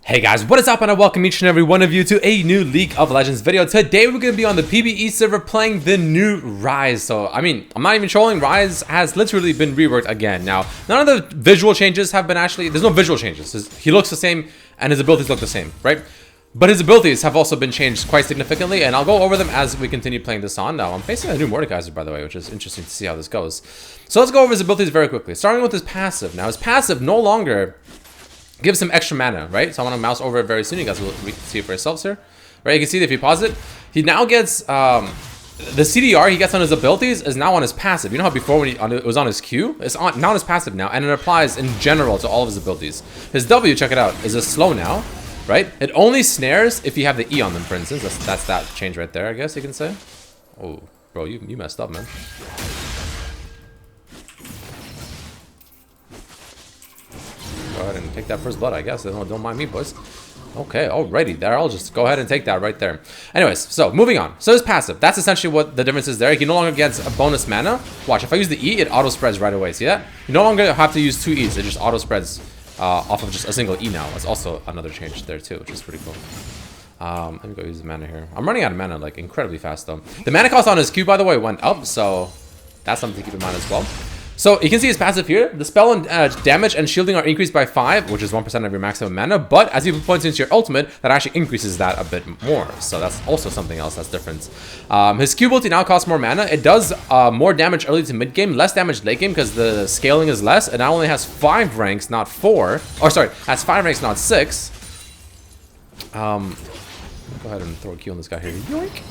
Hey guys, what is up, and I welcome each and every one of you to a new League of Legends video. Today we're going to be on the PvE server playing the new Ryze. So, I mean, I'm not even trolling. Ryze has literally been reworked again. Now, none of the visual changes have been there's no visual changes. He looks the same and his abilities look the same, right? But his abilities have also been changed quite significantly, and I'll go over them as we continue playing this on. Now, I'm facing a new Mordekaiser, by the way, which is interesting to see how this goes. So let's go over his abilities very quickly, starting with his passive. Now, his passive no longer gives him extra mana, right? So I want to mouse over it very soon. You guys will see it for yourselves here, right? You can see that if you pause it, he now gets the CDR he gets on his abilities is now on his passive. You know how before when it was on his Q? It's now on his passive now, and it applies in general to all of his abilities. His W, check it out, is a slow now, right? It only snares if you have the E on them, for instance. That's that change right there, I guess you can say. Oh, bro, you messed up, man. Go ahead and take that first blood, I guess. Don't mind me, boys. Okay, alrighty there. I'll just go ahead and take that right there. Anyways, so moving on. So his passive. That's essentially what the difference is there. He no longer gets a bonus mana. Watch, if I use the E, it auto spreads right away. See that? You no longer have to use two E's. It just auto spreads off of just a single E now. That's also another change there too, which is pretty cool. Let me go use the mana here. I'm running out of mana like incredibly fast though. The mana cost on his Q, by the way, went up, so that's something to keep in mind as well. So you can see his passive here. The spell and damage and shielding are increased by 5, which is 1% of your maximum mana. But as you put points into your ultimate, that actually increases that a bit more. So that's also something else that's different. His Q ability now costs more mana. It does more damage early to mid game, less damage late game because the scaling is less. It now only has 5 ranks, not 4. Or sorry, has 5 ranks, not 6. Go ahead and throw a Q on this guy here. Yoink.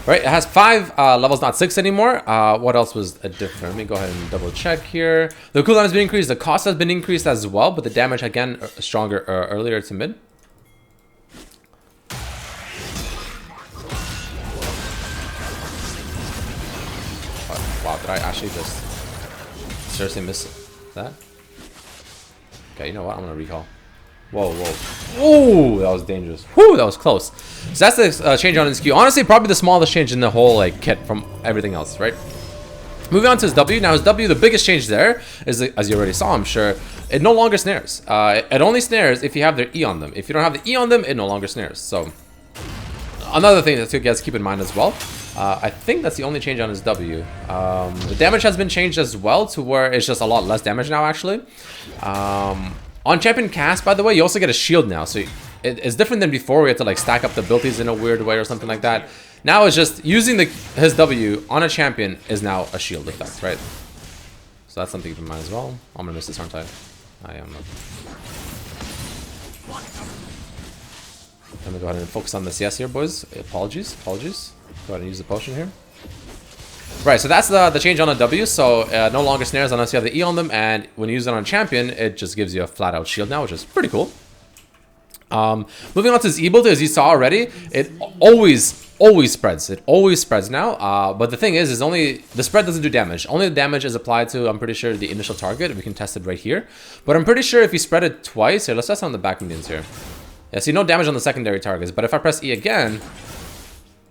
Right, it has 5 levels, not 6 anymore. What else was different? Let me go ahead and double check here. The cooldown has been increased. The cost has been increased as well, but the damage, again, stronger earlier to mid. Wow, did I actually just seriously miss that? Okay, you know what? I'm going to recall. Whoa, whoa. Ooh, that was dangerous. Whoo, that was close. So that's the change on his Q. Honestly, probably the smallest change in the whole like kit from everything else, right? Moving on to his W. Now his W, the biggest change there is, as you already saw, I'm sure, it no longer snares. It only snares if you have their E on them. If you don't have the E on them, it no longer snares. So another thing that you guys keep in mind as well. I think that's the only change on his W. The damage has been changed as well to where it's just a lot less damage now, actually. On champion cast, by the way, you also get a shield now. So it's different than before. We had to like stack up the abilities in a weird way or something like that. Now it's just using his W on a champion is now a shield effect, right? So that's something to keep in mind as well. I'm gonna miss this, aren't I? I am. Let me go ahead and focus on the CS here, boys. Apologies. Go ahead and use the potion here. Right, so that's the change on the W, so no longer snares unless you have the E on them, and when you use it on a champion, it just gives you a flat-out shield now, which is pretty cool. Moving on to his E ability, as you saw already, it always spreads. It always spreads now, but the thing is only the spread doesn't do damage. Only the damage is applied to, I'm pretty sure, the initial target. We can test it right here. But I'm pretty sure if you spread it twice, here, let's test on the back minions here. Yeah, see, no damage on the secondary targets, but if I press E again...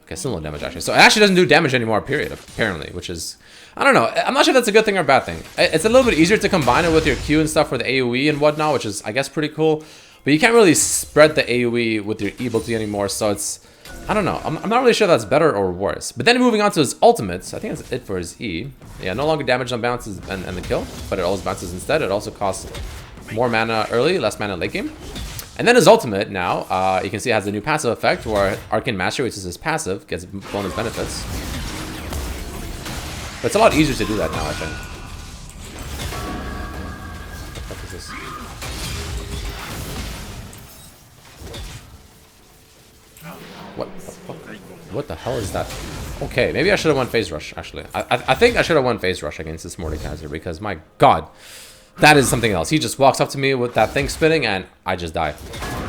Okay, still no damage actually. So it actually doesn't do damage anymore, period, apparently, which is... I don't know. I'm not sure if that's a good thing or a bad thing. It's a little bit easier to combine it with your Q and stuff for the AoE and whatnot, which is, I guess, pretty cool. But you can't really spread the AoE with your E ability anymore, so it's... I don't know. I'm not really sure that's better or worse. But then moving on to his ultimates, I think that's it for his E. Yeah, no longer damage on bounces and the kill, but it always bounces instead. It also costs more mana early, less mana late game. And then his ultimate now, you can see it has a new passive effect where Arcane Mastery, which is his passive, gets bonus benefits. But it's a lot easier to do that now, I think. What the fuck is this? What the hell is that? Okay, maybe I should have won Phase Rush, actually. I think I should have won Phase Rush against this Mordekaiser because, my god. That is something else. He just walks up to me with that thing spinning and I just die.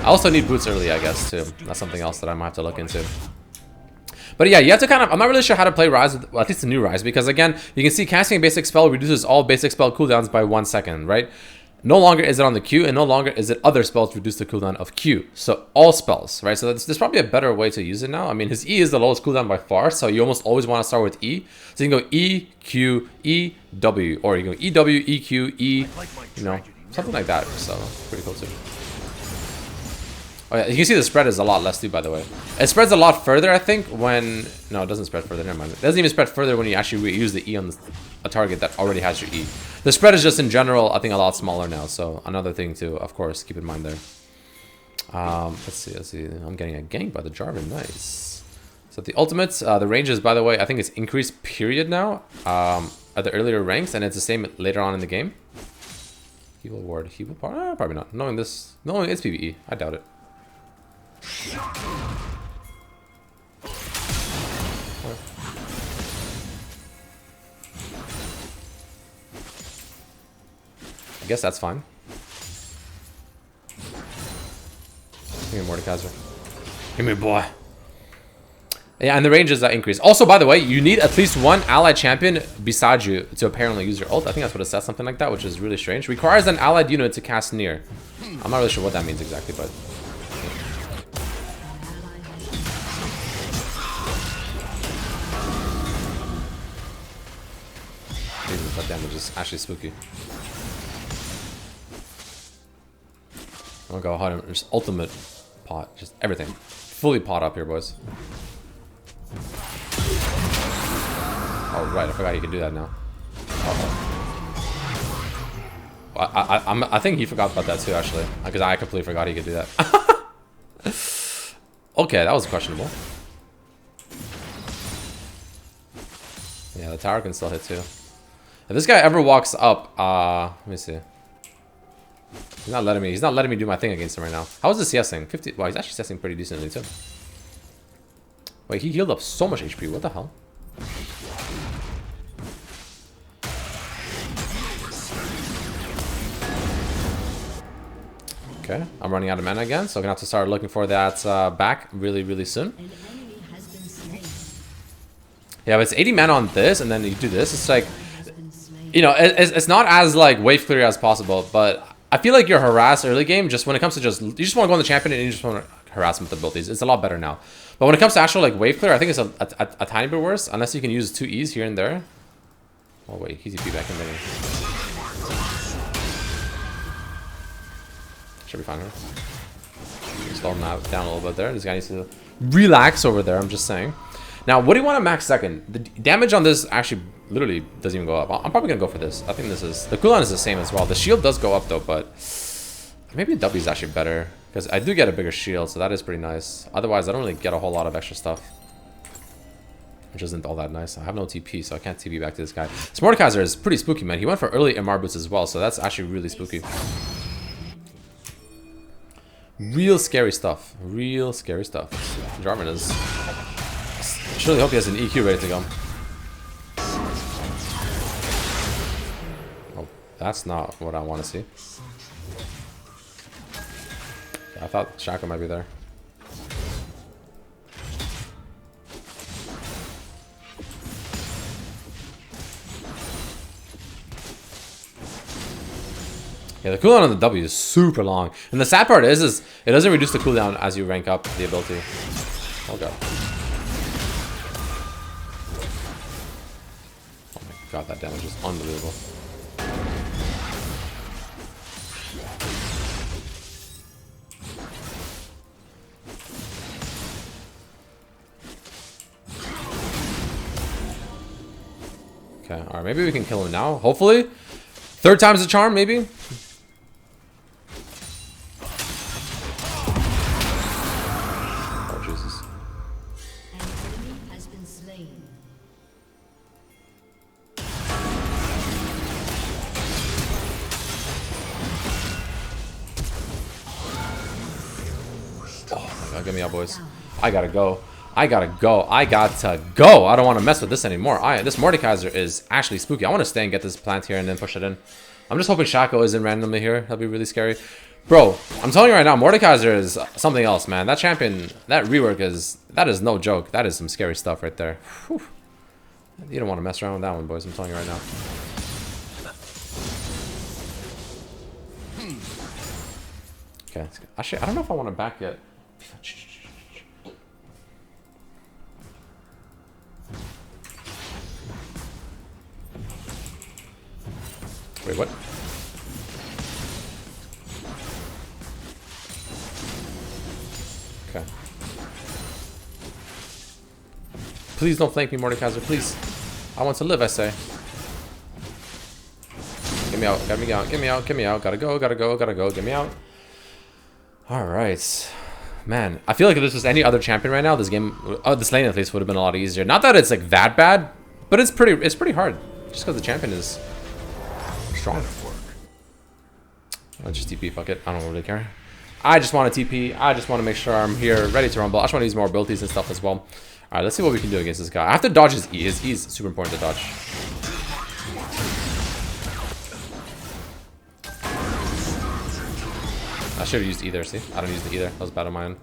I also need boots early, I guess, too. That's something else that I might have to look into. But yeah, you have to kind of... I'm not really sure how to play Ryze, with, well, at least the new Ryze, because again, you can see casting a basic spell reduces all basic spell cooldowns by 1 second, right? No longer is it on the Q, and no longer is it other spells reduce the cooldown of Q. So all spells, right? So there's probably a better way to use it now. I mean, his E is the lowest cooldown by far, so you almost always want to start with E. So you can go E, Q, E, W, or you can go E, W, E, Q, E, you know, something like that. So pretty cool too. Oh yeah, you can see the spread is a lot less too, by the way. It spreads a lot further, I think, when... No, it doesn't spread further, never mind. It doesn't even spread further when you actually use the E on a target that already has your E. The spread is just in general, I think, a lot smaller now, so another thing to, of course, keep in mind there. Let's see. I'm getting a gank by the Jarvan, nice. So the ultimates, the ranges, by the way, I think it's increased period now at the earlier ranks, and it's the same later on in the game. Heal ward, heal part? Probably not. Knowing it's PvE, I doubt it. I guess that's fine. Give me Mordekaiser. Give me a boy. Yeah, and the ranges that increase. Also, by the way, you need at least one allied champion beside you to apparently use your ult. I think that's what it says, something like that, which is really strange. Requires an allied unit to cast near. I'm not really sure what that means exactly, but... Jesus, that damage is actually spooky. I'm gonna go hard and just ultimate pot, just everything. Fully pot up here, boys. Oh, right, I forgot he could do that now. I think he forgot about that too, actually. Because I completely forgot he could do that. Okay, that was questionable. Yeah, the tower can still hit too. If this guy ever walks up, let me see. He's not letting me do my thing against him right now. How is the CSing? 50. Well, he's actually CSing pretty decently too. Wait, he healed up so much HP. What the hell? Okay, I'm running out of mana again, so I'm gonna have to start looking for that back really soon. Yeah, but it's 80 mana on this, and then you do this. It's like, you know, it's not as like wave clear as possible, but I feel like you're harassed early game. Just when it comes to you just want to go on the champion and you just want to harass him with abilities. It's a lot better now. But when it comes to actual like wave clear, I think it's a tiny bit worse, unless you can use 2 E's here and there. Oh wait, he's EP back in there. Should be fine here. Slow him down a little bit there. This guy needs to relax over there, I'm just saying. Now, what do you want to max second? The damage on this actually literally doesn't even go up. I'm probably going to go for this. I think this is... The cooldown is the same as well. The shield does go up though, but... Maybe a W is actually better. Because I do get a bigger shield, so that is pretty nice. Otherwise, I don't really get a whole lot of extra stuff. Which isn't all that nice. I have no TP, so I can't TP back to this guy. This Mordekaiser is pretty spooky, man. He went for early MR boots as well, so that's actually really spooky. Real scary stuff. Real scary stuff. Jarvan is... I surely hope he has an EQ ready to go. Oh, that's not what I want to see. I thought Shaka might be there. Yeah, the cooldown on the W is super long. And the sad part is it doesn't reduce the cooldown as you rank up the ability. Oh god. Oh my god, that damage is unbelievable. Okay, alright, maybe we can kill him now. Hopefully. Third time's the charm, maybe? Oh, Jesus. An enemy has been slain. Oh my god, get me out, boys. I gotta go. I gotta go. I got to go. I don't want to mess with this anymore. This Mordekaiser is actually spooky. I want to stay and get this plant here and then push it in. I'm just hoping Shaco isn't randomly here. That'd be really scary. Bro, I'm telling you right now, Mordekaiser is something else, man. That champion, that rework that is no joke. That is some scary stuff right there. Whew. You don't want to mess around with that one, boys. I'm telling you right now. Okay. Actually, I don't know if I want to back yet. Wait, what? Okay. Please don't flank me, Mordekaiser, please. I want to live, I say. Get me out, get me out, get me out, get me out. Gotta go, gotta go, gotta go, get me out. Alright. Man, I feel like if this was any other champion right now, this game, this lane at least would have been a lot easier. Not that it's like that bad, but it's pretty hard. Just because the champion is strong. I'll just TP, fuck it. I don't really care. I just want to TP. I just want to make sure I'm here, ready to rumble. I just want to use more abilities and stuff as well. Alright, let's see what we can do against this guy. I have to dodge his E. His E is super important to dodge. I should have used E there, see? I don't use the E there. That was bad on my end.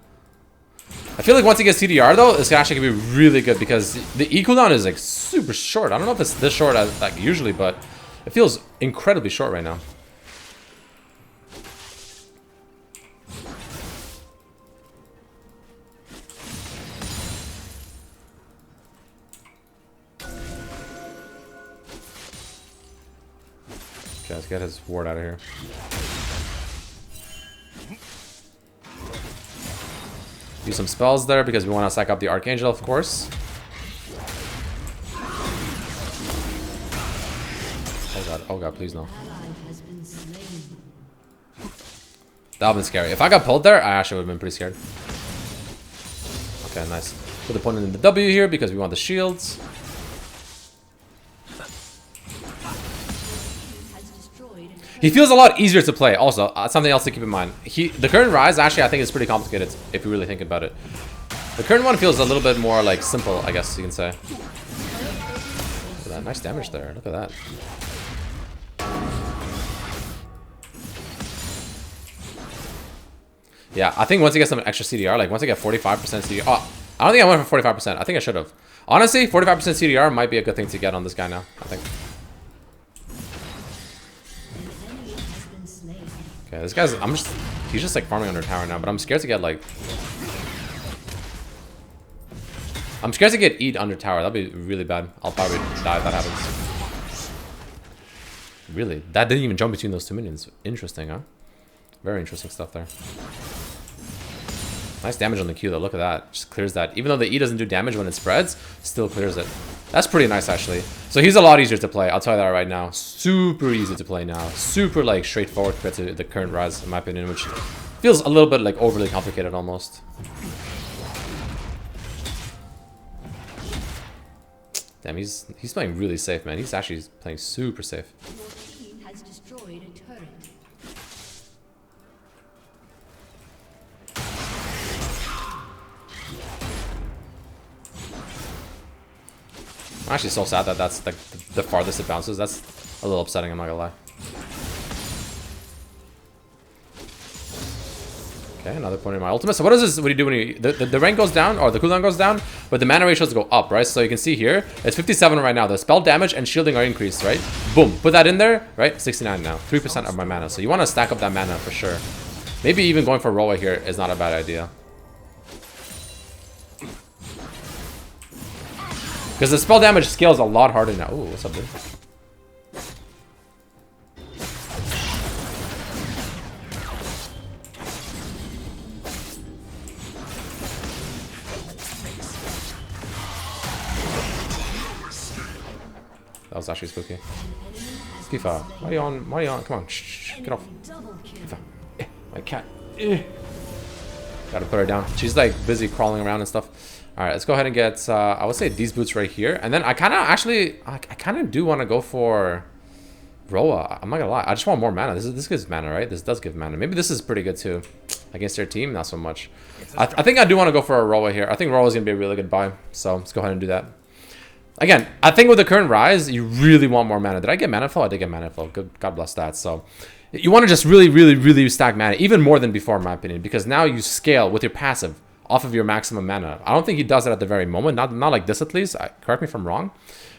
I feel like once he gets CDR though, this actually can be really good because the E cooldown is like super short. I don't know if it's this short as like usually, but it feels incredibly short right now. Okay, let's get his ward out of here. Use some spells there because we want to stack up the Archangel, of course. Oh god, please no. That would have been scary. If I got pulled there, I actually would have been pretty scared. Okay, nice. Put the opponent in the W here because we want the shields. He feels a lot easier to play. Also, something else to keep in mind. The current Ryze actually I think is pretty complicated if you really think about it. The current one feels a little bit more like simple, I guess you can say. Look at that, nice damage there. Look at that. Yeah, I think once you get some extra CDR, like once I get 45% CDR. Oh, I don't think I went for 45%. I think I should have. Honestly, 45% CDR might be a good thing to get on this guy now, I think. Okay, this guy's, he's just like farming under tower now, but I'm scared to get like, I'm scared to get E'd under tower. That'd be really bad. I'll probably die if that happens. Really? That didn't even jump between those two minions. Interesting, huh? Very interesting stuff there. Nice damage on the Q though, look at that. Just clears that. Even though the E doesn't do damage when it spreads, still clears it. That's pretty nice actually. So he's a lot easier to play, I'll tell you that right now. Super easy to play now. Super like straightforward compared to the current Ryze in my opinion, which feels a little bit like overly complicated almost. Damn, he's playing really safe, man. He's actually playing super safe. Your team has destroyed a turret. I'm actually so sad that that's like the farthest it bounces. That's a little upsetting, I'm not gonna lie. Okay, another point in my ultimate. So what is this? What do you do when you the rank goes down or the cooldown goes down, but the mana ratios go up, right? So you can see here it's 57 right now. The spell damage and shielding are increased, right? Boom, put that in there, right? 69 now, 3% of my mana. So you want to stack up that mana for sure. Maybe even going for Roa here is not a bad idea. Because the spell damage scales a lot harder now. Ooh, what's up, dude? That was actually spooky. Skifa, why are you on? Why are you on? Come on, shh, get off. Skifa, my cat. Gotta put her down. She's like busy crawling around and stuff. All right, let's go ahead and get, I would say these boots right here. And then I kind of do want to go for Roa. I'm not gonna lie. I just want more mana. This gives mana, right? This does give mana. Maybe this is pretty good too. Against their team, not so much. I think I do want to go for a Roa here. I think Roa is going to be a really good buy. So let's go ahead and do that. Again, I think with the current Ryze, you really want more mana. Did I get mana flow? I did get mana flow. Good, God bless that. So you want to just really stack mana, even more than before, in my opinion, because now you scale with your passive off of your maximum mana. I don't think he does it at the very moment. Not like this at least. Correct me if I'm wrong.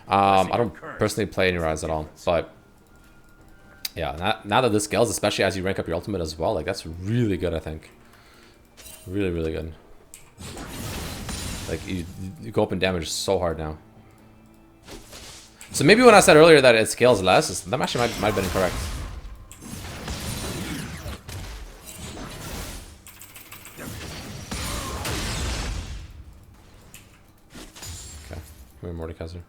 I don't personally play any Ryze at all, but yeah, now that this scales, especially as you rank up your ultimate as well, like that's really good. I think really good. Like you go up in damage so hard now. So maybe when I said earlier that it scales less, that actually might have been incorrect. Come here, Mordekaiser.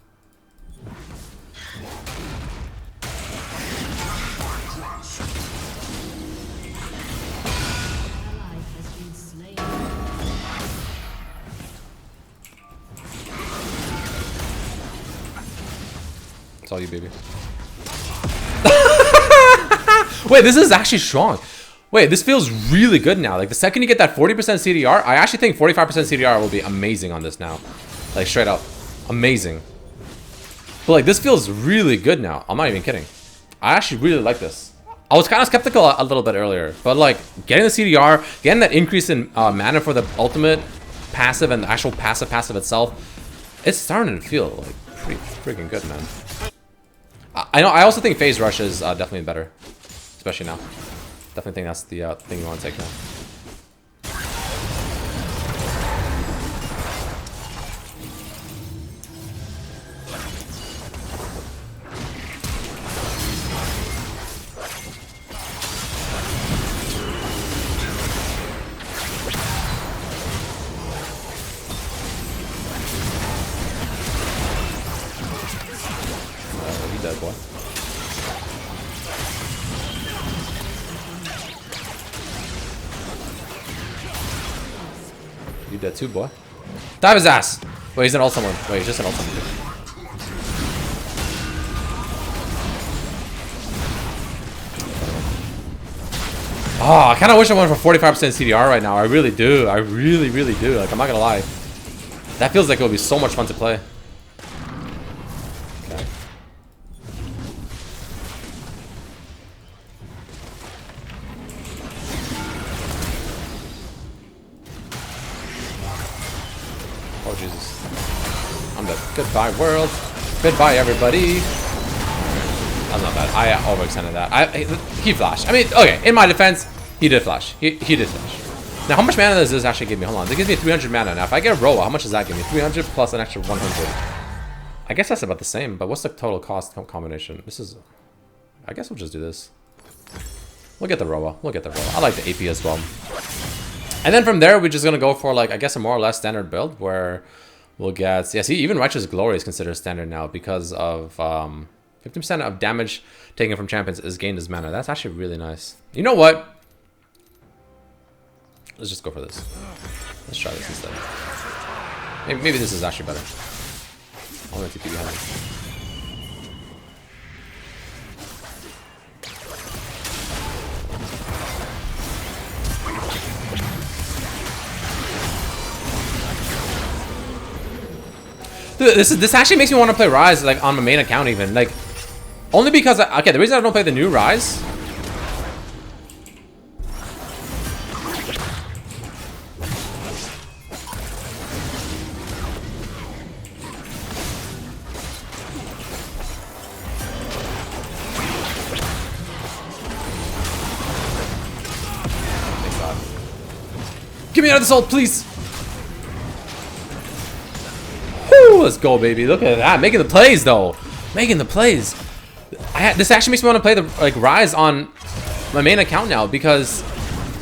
Ally has been slain. It's all you, baby. Wait, this is actually strong. Wait, this feels really good now. Like, the second you get that 40% CDR, I actually think 45% CDR will be amazing on this now. Like, straight up. Amazing. But, like, this feels really good now. I'm not even kidding. I actually really like this. I was kind of skeptical a little bit earlier. But, like, getting the CDR, getting that increase in mana for the ultimate passive and the actual passive itself, it's starting to feel, like, pretty freaking good, man. I know. I also think phase rush is definitely better, especially now. Definitely think that's the thing you want to take now. You dead, boy. You dead too, boy. Dive his ass! Wait, he's an ult someone. Wait, he's just an ult someone. Oh, I kind of wish I went for 45% CDR right now. I really do. I really, really do. Like, I'm not gonna lie. That feels like it would be so much fun to play. Okay. Oh, Jesus. I'm dead. Goodbye, world. Goodbye, everybody. That's not bad. I overextended that. He flashed. I mean, okay, in my defense, he did flash. He did flash. Now, how much mana does this actually give me? Hold on. It gives me 300 mana. Now, if I get a Roa, how much does that give me? 300 plus an extra 100. I guess that's about the same, but what's the total cost combination? This is... I guess we'll just do this. We'll get the Roa. We'll get the Roa. I like the AP as well. And then from there, we're just going to go for, like, I guess a more or less standard build where we'll get... Yeah, see, even Righteous Glory is considered standard now because of... 50% of damage taken from champions is gained as mana. That's actually really nice. You know what? Let's just go for this. Let's try this instead. Maybe this is actually better. I'm gonna TP behind me. Dude, this actually makes me want to play Ryze like on my main account even. Like, only because okay, the reason I don't play the new Ryze. Thank God. Get me out of this ult, please. Woo, let's go, baby. Look at that. Making the plays, though. Making the plays. This actually makes me want to play the Ryze on my main account now because,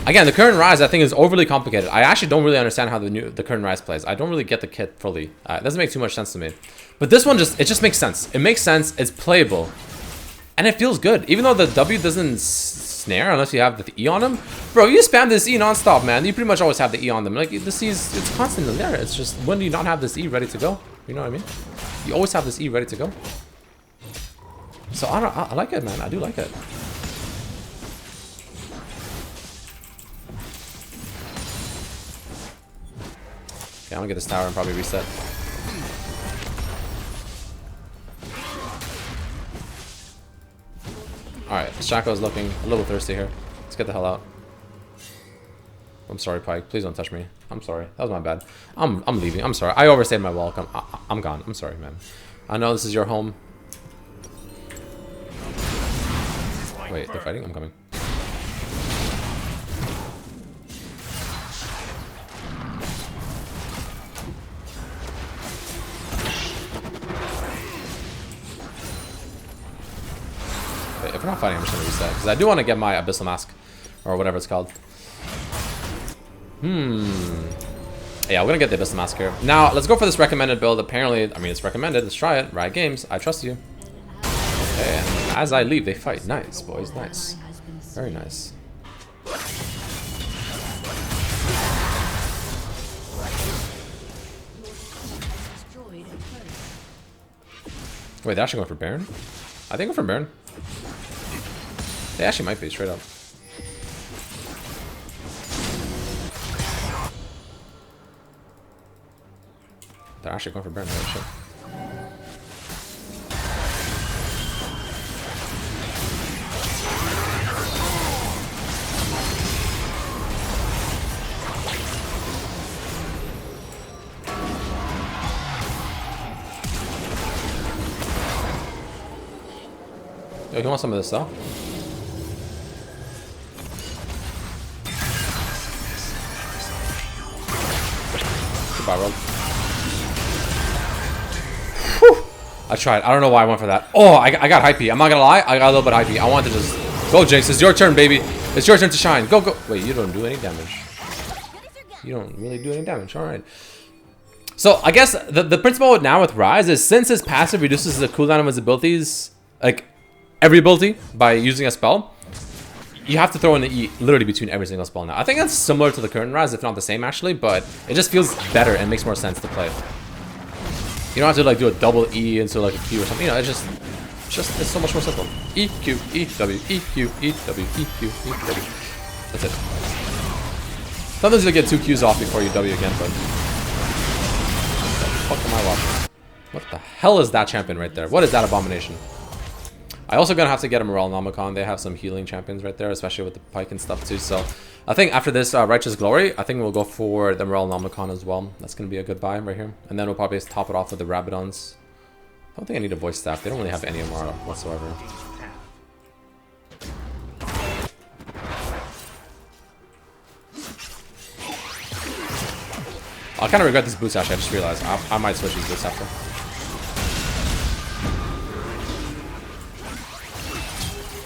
again, the current Ryze I think is overly complicated. I actually don't really understand how the current Ryze plays. I don't really get the kit fully. It doesn't make too much sense to me. But this one just makes sense. It makes sense. It's playable, and it feels good. Even though the W doesn't snare unless you have the E on them, bro. You spam this E non-stop, man. You pretty much always have the E on them. Like this E it's constantly there. It's just when do you not have this E ready to go? You know what I mean? You always have this E ready to go. So I like it, man. I do like it. Okay, I'm gonna get this tower and probably reset. Alright, Shaco is looking a little thirsty here. Let's get the hell out. I'm sorry, Pike. Please don't touch me. I'm sorry. That was my bad. I'm leaving. I'm sorry. I overstayed my welcome. I'm gone. I'm sorry, man. I know this is your home. Wait, they're fighting? I'm coming. Wait, if we're not fighting, I'm just gonna reset. Because I do want to get my Abyssal Mask. Or whatever it's called. Yeah, we're gonna get the Abyssal Massacre. Now, let's go for this recommended build. Apparently, I mean, it's recommended. Let's try it. Riot Games, I trust you. Okay, and as I leave, they fight. Nice, boys, nice. Very nice. Wait, they're actually going for Baron? I think go for Baron. They actually might be, straight up. They're actually going for Baron. Oh, shit. Yo, you want some of this though? Goodbye, Rob. Whew. I tried. I don't know why I went for that. Oh, I got hypey. I'm not gonna lie. I got a little bit hypey. I wanted to just go, Jinx. It's your turn, baby. It's your turn to shine. Go, go. Wait, you don't do any damage. You don't really do any damage. All right. So I guess the principle now with Ryze is since his passive reduces the cooldown of his abilities, like every ability by using a spell, you have to throw in the E literally between every single spell now. I think that's similar to the current Ryze, if not the same actually, but it just feels better and makes more sense to play. You don't have to like do a double E into like a Q or something. You know, it's so much more simple. E Q E W E Q E W E Q E W. That's it. Sometimes you get 2 Qs off before you W again, but what the fuck am I watching? What the hell is that champion right there? What is that abomination? I also gonna have to get a Morale Nomicon. They have some healing champions right there, especially with the Pike and stuff too. So I think after this Righteous Glory, I think we'll go for the Morale Nomicon as well. That's gonna be a good buy right here. And then we'll probably top it off with the Rabadons. I don't think I need a voice staff. They don't really have any MR whatsoever. I kind of regret this boots actually. I just realized I might switch these boots after.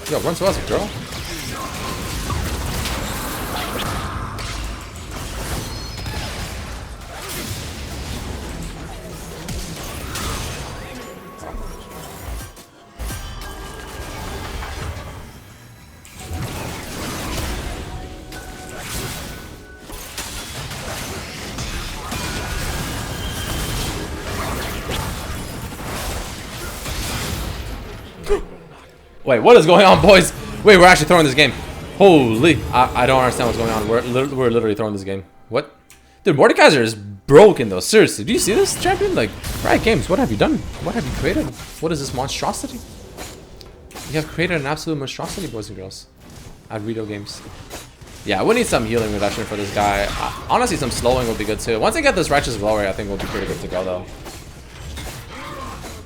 Yo, run to us, girl. Wait, what is going on, boys? Wait, we're actually throwing this game. Holy, I don't understand what's going on. We're literally throwing this game. What? Dude, Mordekaiser is broken though. Seriously, do you see this, champion? Like, Riot Games, what have you done? What have you created? What is this monstrosity? You have created an absolute monstrosity, boys and girls. At Rito Games. Yeah, we need some healing reduction for this guy. Honestly, some slowing would be good too. Once I get this Righteous Glory, I think we'll be pretty good to go though.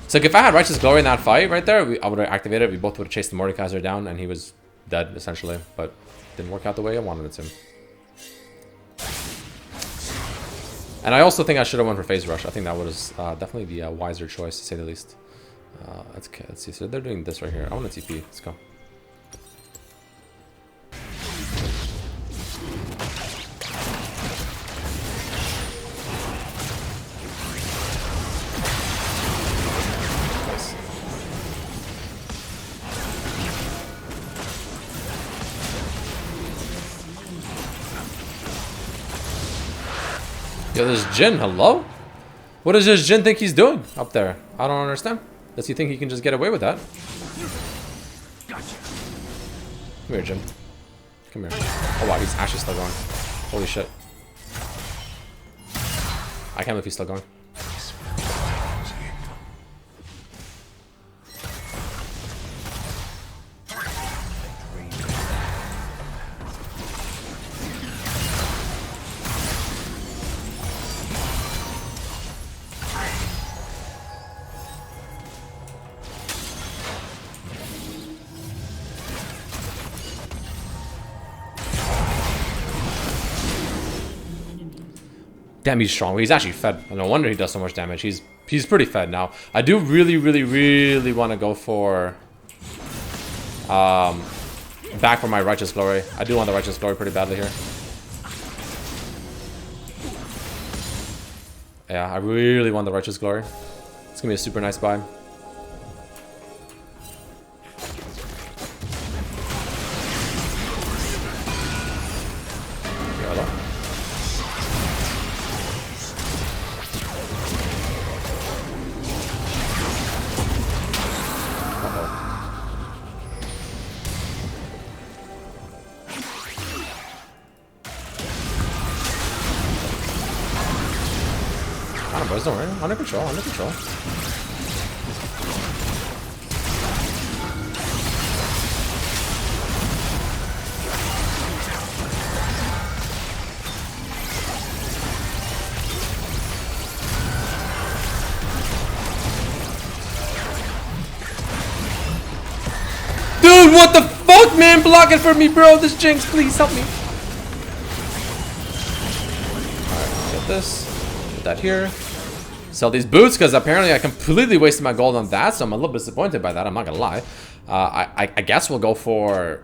So if I had Righteous Glory in that fight right there, I would have activated it. We both would have chased the Mordekaiser down, and he was dead, essentially. But didn't work out the way I wanted it to. And I also think I should have went for Phase Rush. I think that was definitely the wiser choice, to say the least. Let's see. So they're doing this right here. I want to TP. Let's go. Yo, this Jhin, hello? What does this Jhin think he's doing up there? I don't understand. Does he think he can just get away with that? Gotcha. Come here, Jhin. Come here. Oh wow, he's actually still going. Holy shit. I can't believe he's still going. Damn, he's strong. He's actually fed. No wonder he does so much damage. He's pretty fed now. I do really want to go for back for my Righteous Glory. I do want the Righteous Glory pretty badly here. Yeah, I really want the Righteous Glory. It's gonna be a super nice buy. Boys, don't worry. Under control, under control. Dude, what the fuck, man? Block it for me, bro. This Jinx, please help me. Alright, get this. Put that here. Sell these boots because apparently I completely wasted my gold on that, so I'm a little disappointed by that. I'm not gonna lie. I guess we'll go for,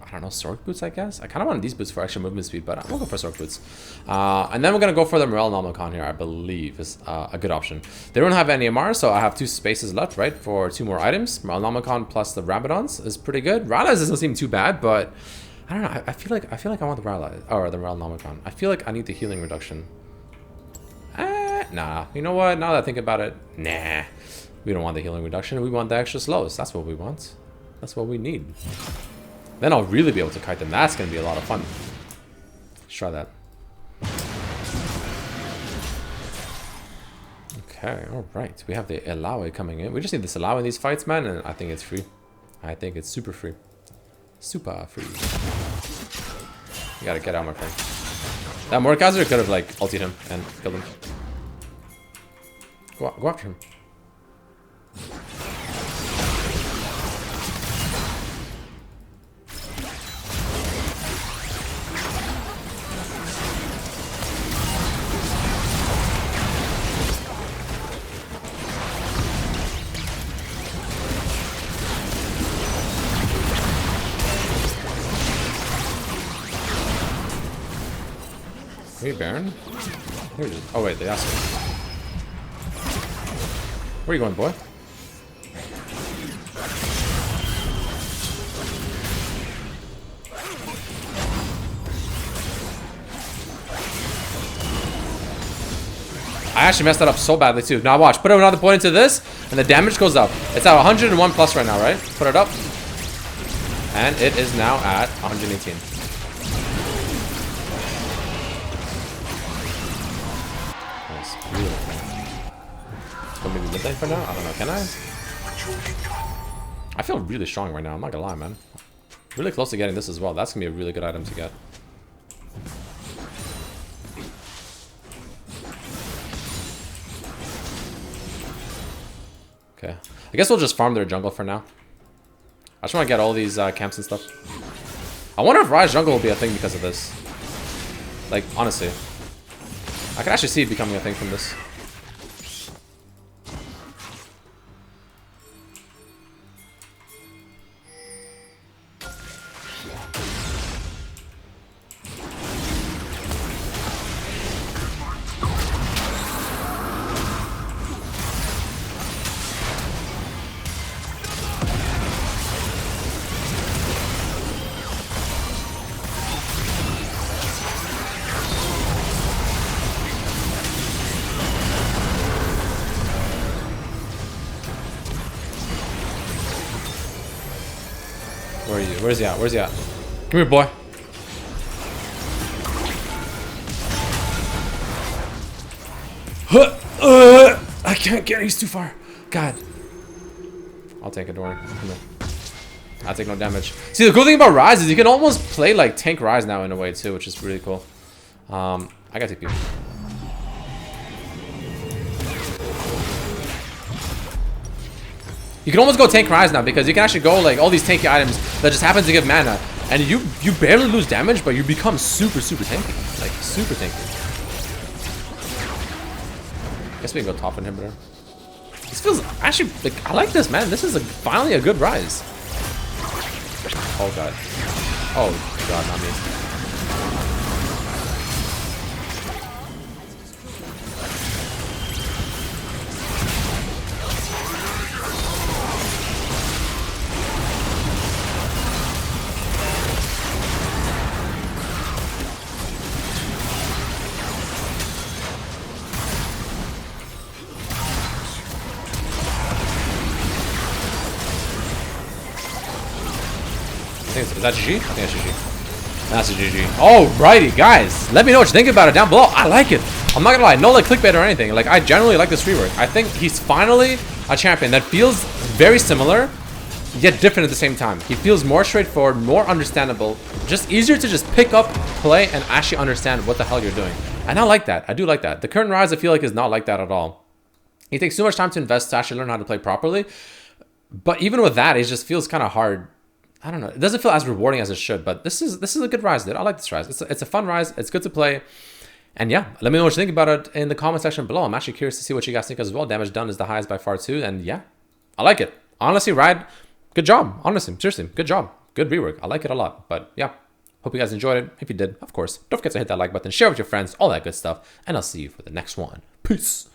I don't know, Sork boots. I guess I kind of wanted these boots for extra movement speed, but I'm gonna go for Sork boots. And then we're gonna go for the Morel Nomicon here. I believe is a good option. They don't have any MR, so I have 2 spaces left, right, for 2 more items. Morel Nomicon plus the Rabadons is pretty good. Ryze doesn't seem too bad, but I don't know. I feel like I want the Ryze or the Morel Nomicon. I feel like I need the healing reduction. Nah, you know what? Now that I think about it, nah. We don't want the healing reduction. We want the extra slows. That's what we want. That's what we need. Then I'll really be able to kite them. That's going to be a lot of fun. Let's try that. Okay, alright. We have the Alawi coming in. We just need this Alawi in these fights, man, and I think it's free. I think it's super free. Super free. You gotta get out, my friend. That Mordekaiser could have, like, ultied him and killed him. Go after him. Hey, Baron? Here it is. Oh, wait, they asked me. Where are you going, boy? I actually messed that up so badly, too. Now watch. Put another point into this, and the damage goes up. It's at 101 plus right now, right? Put it up. And it is now at 118. Maybe mid lane for now? I don't know. Can I? I feel really strong right now. I'm not gonna lie, man. Really close to getting this as well. That's gonna be a really good item to get. Okay. I guess we'll just farm their jungle for now. I just want to get all these camps and stuff. I wonder if Ryze jungle will be a thing because of this. Like, honestly. I can actually see it becoming a thing from this. Where are you? Where's he at? Where's he at? Come here, boy. I can't get it. He's too far. God. I'll take it, don't worry. Come here. I'll take no damage. See, the cool thing about Ryze is you can almost play like tank Ryze now in a way too, which is really cool. I gotta take people. You can almost go tank Ryze now because you can actually go like all these tanky items that just happen to give mana, and you barely lose damage, but you become super tanky, like super tanky. Guess we can go top inhibitor. This feels actually like I like this, man. This is finally a good Ryze. Oh god. Oh god, not me. think is that GG? I think that's GG. That's a GG. Alrighty, guys. Let me know what you think about it down below. I like it. I'm not gonna lie, no like clickbait or anything. Like, I generally like this rework. I think he's finally a champion that feels very similar, yet different at the same time. He feels more straightforward, more understandable, just easier to just pick up, play, and actually understand what the hell you're doing. And I like that. I do like that. The current Ryze, I feel like, is not like that at all. He takes too much time to invest to actually learn how to play properly. But even with that, it just feels kind of hard. I don't know. It doesn't feel as rewarding as it should. But this is a good Ryze, dude. I like this Ryze. It's a fun Ryze. It's good to play. And yeah, let me know what you think about it in the comment section below. I'm actually curious to see what you guys think as well. Damage done is the highest by far too. And yeah, I like it. Honestly, Riot, good job. Honestly, seriously, good job. Good rework. I like it a lot. But yeah, hope you guys enjoyed it. If you did, of course, don't forget to hit that like button, share with your friends, all that good stuff. And I'll see you for the next one. Peace.